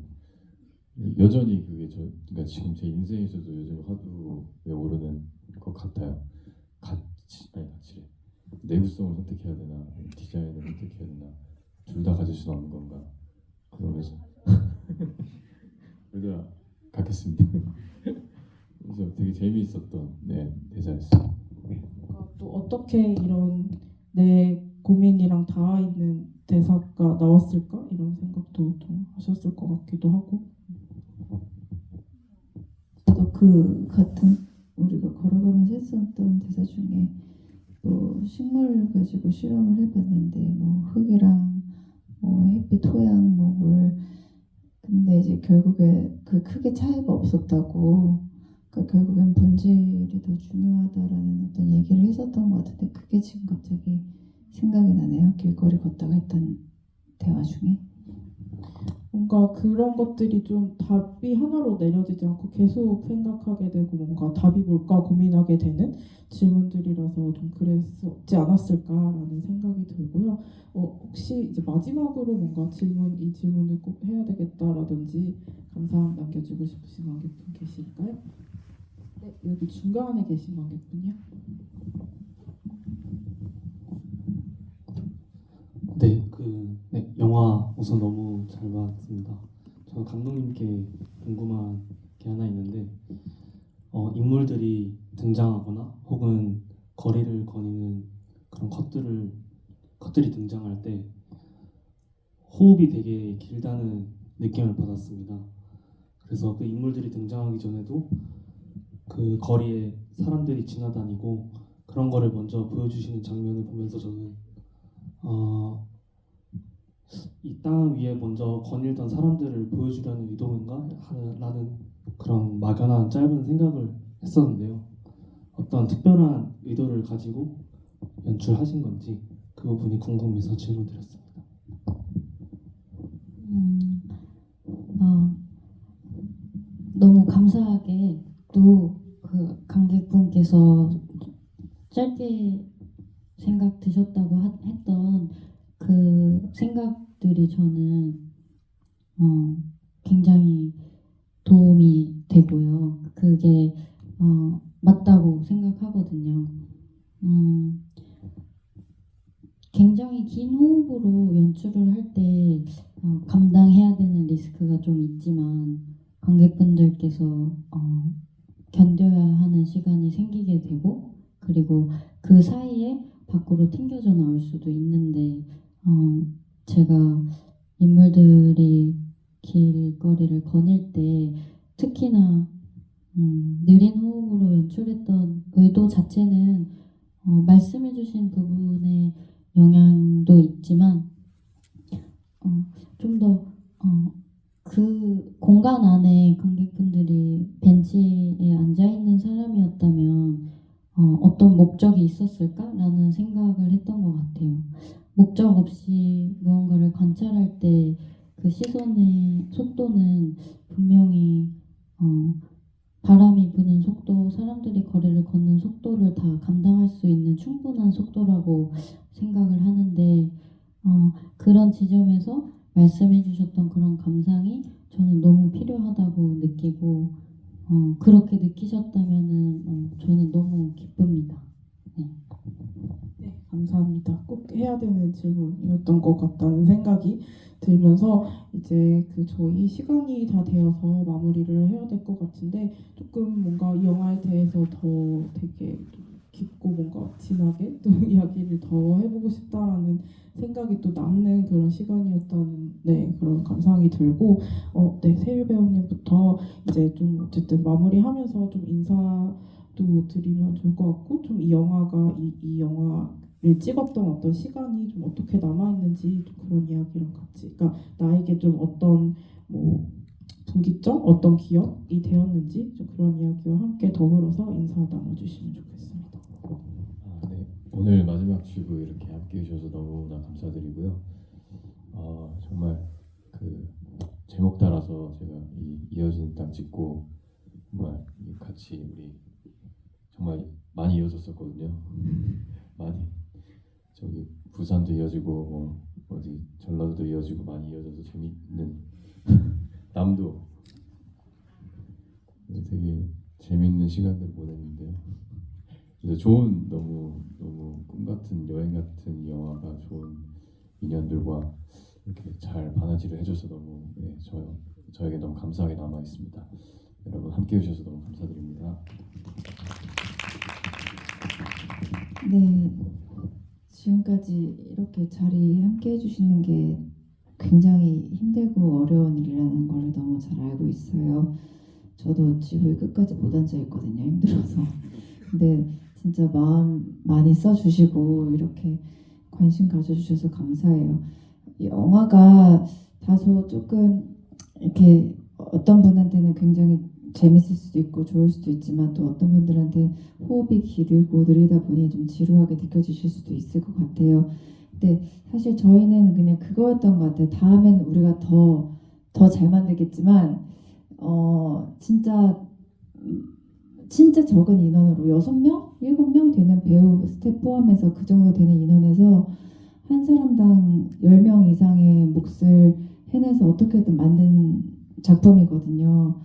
여전히 그게 그러니까 지금 제 인생에서도 여전히 화두에 오르는 것 같아요. 가치래. 내구성을 선택해야 되나, 디자인을 선택해야 되나, 둘 다 가질 수는 없는 건가. 그러면서 그래서 갖겠습니다. 그래서 되게 재미있었던 대사였어요. 또 어떻게 이런 내 고민이랑 닿아 있는 대사가 나왔을까 이런 생각도 좀 하셨을 것 같기도 하고. 저도 그 같은 우리가 걸어가면서 했었던 대사 중에 뭐 식물을 가지고 실험을 해봤는데 뭐 흙이랑 뭐 햇빛, 토양, 뭐 물, 근데 이제 결국에 그 크게 차이가 없었다고. 그러니까 결국엔 본질이 더 중요하다라는 어떤 얘기를 했었던 것 같은데, 그게 지금 갑자기 생각이 나네요. 길거리 걷다가 했던 대화 중에. 뭔가 그런 것들이 좀 답이 하나로 내려지지 않고 계속 생각하게 되고, 뭔가 답이 뭘까 고민하게 되는 질문들이라서 좀 그랬지 않았을까라는 생각이 들고요. 혹시 이제 마지막으로 뭔가 이 질문을 꼭 해야 되겠다라든지 감상 남겨주고 싶으신 관객분 계실까요? 네, 여기 중간에 계신 관객분이요. 네, 영화 우선 너무 잘 봤습니다. 저 감독님께 궁금한 게 하나 있는데, 인물들이 등장하거나 혹은 거리를 거니는 그런 컷들이 등장할 때 호흡이 되게 길다는 느낌을 받았습니다. 그래서 그 인물들이 등장하기 전에도 그 거리에 사람들이 지나다니고 그런 거를 먼저 보여주시는 장면을 보면서 저는 이 땅 위에 먼저 거닐던 사람들을 보여주려는 의도인가 라는 그런 막연한 짧은 생각을 했었는데요. 어떤 특별한 의도를 가지고 연출하신 건지 그 부분이 궁금해서 질문드렸습니다. 너무 감사하게 또 그 관객분께서 짧게 생각 드셨다고 했던 그 생각들이 저는 굉장히 도움이 되고요. 그게 맞다고 생각하거든요. 굉장히 긴 호흡으로 연출을 할 때 감당해야 되는 리스크가 좀 있지만, 관객분들께서 견뎌야 하는 시간이 생기게 되고, 그리고 그 사이에 밖으로 튕겨져 나올 수도 있는데, 제가 인물들이 길거리를 거닐 때 특히나 느린 호흡으로 연출했던 의도 자체는 말씀해주신 부분의 영향도 있지만 좀 더 그 공간 안에 관객분들이 벤치에 앉아 있는 사람이었다면 어떤 목적이 있었을까라는 생각을 했던 것 같아요. 목적 없이 무언가를 관찰할 때 그 시선의 속도는 분명히 바람이 부는 속도, 사람들이 거리를 걷는 속도를 다 감당할 수 있는 충분한 속도라고 생각을 하는데 그런 지점에서 말씀해 주셨던 그런 감상이 저는 너무 필요하다고 느끼고 그렇게 느끼셨다면은 저는 너무 기쁩니다. 네, 감사합니다. 꼭 해야 되는 질문이었던 것 같다는 생각이 들면서 이제 그 저희 시간이 다 되어서 마무리를 해야 될 것 같은데 조금 뭔가 이 영화에 대해서 더 되게 좀 깊고 뭔가 진하게 또 이야기를 더 해보고 싶다라는 생각이 또 남는 그런 시간이었다는 그런 감상이 들고 세율 배우님부터 이제 좀 어쨌든 마무리하면서 좀 인사도 드리면 좋을 것 같고 좀 이 영화가 이 영화를 찍었던 어떤 시간이 좀 어떻게 남아있는지 좀 그런 이야기랑 같이 그러니까 나에게 좀 어떤 뭐 분기점 어떤 기억이 되었는지 좀 그런 이야기와 함께 더불어서 인사 나눠주시면 좋겠습니다. 네. 오늘 마지막 주부 이렇게 함께 해주셔서 너무나 감사드리고요. 정말 그 제목 따라서 제가 이 이어진 땅 찍고 정말 같이 우리 정말 많이 이어졌었거든요. 많이 저기 부산도 이어지고 뭐 어디 전라도도 이어지고 많이 이어져서 재밌는 남도 되게 재밌는 시간들 보냈는데요. 그래서 좋은 너무 꿈 같은 여행 같은 영화가 좋은 인연들과 이렇게 잘 바느질을 해줘서 너무 저에게 너무 감사하게 남아 있습니다. 여러분 함께 해주셔서 너무 감사드립니다. 네, 지금까지 이렇게 자리 함께 해주시는 게 굉장히 힘들고 어려운 일이라는 걸 너무 잘 알고 있어요. 저도 지브이 끝까지 못 앉아있거든요. 힘들어서. 근데 진짜 마음 많이 써주시고 이렇게 관심 가져주셔서 감사해요. 이 영화가 다소 조금 이렇게 어떤 분한테는 굉장히 재밌을 수도 있고 좋을 수도 있지만 또 어떤 분들한테 호흡이 길고 느리다 보니 좀 지루하게 느껴지실 수도 있을 것 같아요. 근데 사실 저희는 그냥 그거였던 것 같아요. 다음엔 우리가 더 잘 만들겠지만 진짜 적은 인원으로 6명? 7명 되는 배우 스텝 포함해서 그 정도 되는 인원에서 한 사람당 10명 이상의 몫을 해내서 어떻게든 만든 작품이거든요.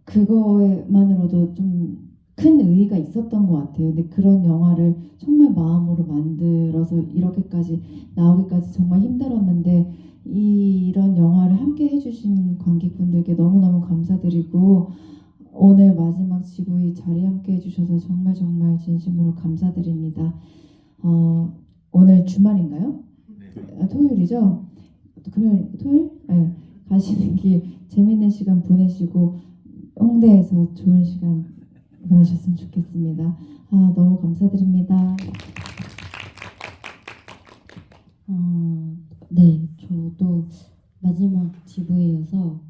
그거만으로도 좀 큰 의의가 있었던 것 같아요. 근데 그런 영화를 정말 마음으로 만들어서 이렇게까지 나오기까지 정말 힘들었는데 이런 영화를 함께 해주신 관객분들께 너무너무 감사드리고 오늘 마지막 GV 자리 함께 해주셔서 정말 진심으로 감사드립니다. 오늘 주말인가요? 토요일이죠? 토요일? 네. 가시는 길 재밌는 시간 보내시고 홍대에서 좋은 시간 보내셨으면 좋겠습니다. 너무 감사드립니다. 네, 저도 마지막 GV여서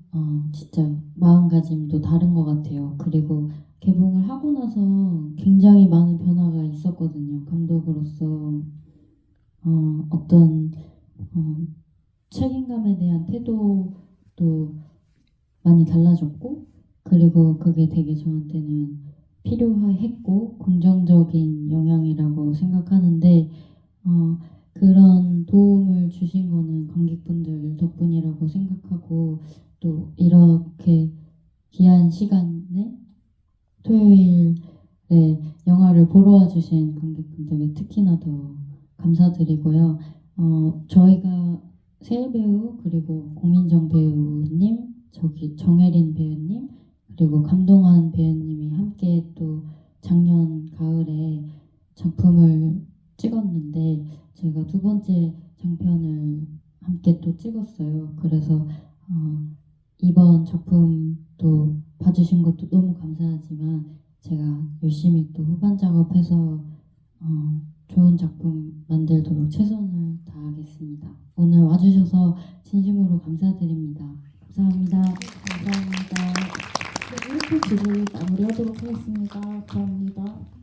진짜 마음가짐도 다른 것 같아요. 그리고 개봉을 하고 나서 굉장히 많은 변화가 있었거든요. 감독으로서 어떤 책임감에 대한 태도도 많이 달라졌고 그리고 그게 되게 저한테는 필요했고 긍정적인 영향이라고 생각하는데 그런 도움을 주신 거는 관객분들 덕분이라고 생각하고 또 이렇게 귀한 시간에 토요일에 영화를 보러 와주신 관객분들께 특히나 더 감사드리고요. 저희가 세일 배우 그리고 공민정 배우님 저기 정혜린 배우님 그리고 감동환 배우님이 함께 또 작년 가을에 작품을 찍었는데 제가 두 번째 장편을 함께 또 찍었어요. 그래서 이번 작품도 봐주신 것도 너무 감사하지만 제가 열심히 또 후반 작업해서 좋은 작품 만들도록 최선을 다하겠습니다. 오늘 와주셔서 진심으로 감사드립니다. 감사합니다. 감사합니다. 네, 이렇게 지금 마무리하도록 하겠습니다. 감사합니다.